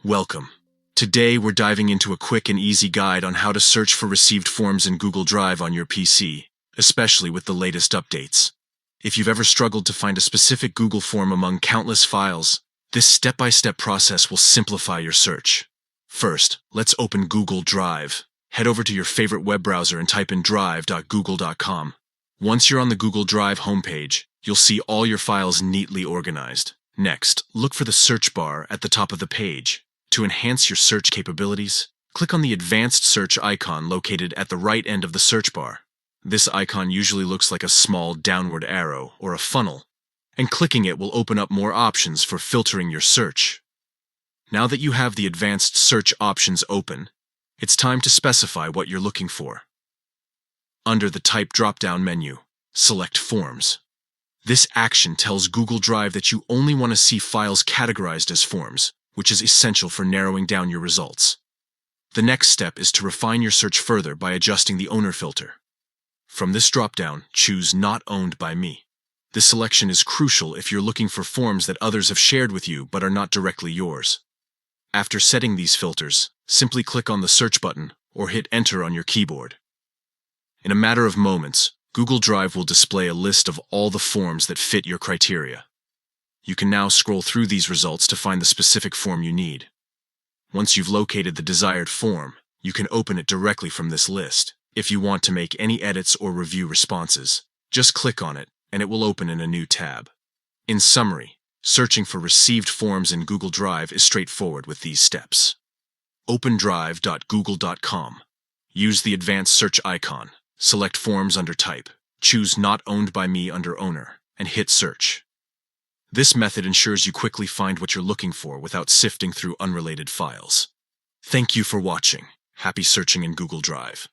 Welcome. Today we're diving into a quick and easy guide on how to search for received forms in Google Drive on your PC, especially with the latest updates. If you've ever struggled to find a specific Google form among countless files, this step-by-step process will simplify your search. First, let's open Google Drive. Head over to your favorite web browser and type in drive.google.com. Once you're on the Google Drive homepage, you'll see all your files neatly organized. Next, look for the search bar at the top of the page. To enhance your search capabilities, click on the Advanced Search icon located at the right end of the search bar. This icon usually looks like a small downward arrow or a funnel, and clicking it will open up more options for filtering your search. Now that you have the Advanced Search options open, it's time to specify what you're looking for. Under the Type drop-down menu, select Forms. This action tells Google Drive that you only want to see files categorized as forms, which is essential for narrowing down your results. The next step is to refine your search further by adjusting the owner filter. From this drop-down, choose Not Owned by Me. This selection is crucial if you're looking for forms that others have shared with you but are not directly yours. After setting these filters, simply click on the search button or hit Enter on your keyboard. In a matter of moments, Google Drive will display a list of all the forms that fit your criteria. You can now scroll through these results to find the specific form you need. Once you've located the desired form, you can open it directly from this list. If you want to make any edits or review responses, just click on it and it will open in a new tab. In summary, searching for received forms in Google Drive is straightforward with these steps. Open drive.google.com. Use the Advanced Search icon. Select Forms under Type. Choose Not Owned by Me under Owner, and hit Search. This method ensures you quickly find what you're looking for without sifting through unrelated files. Thank you for watching. Happy searching in Google Drive.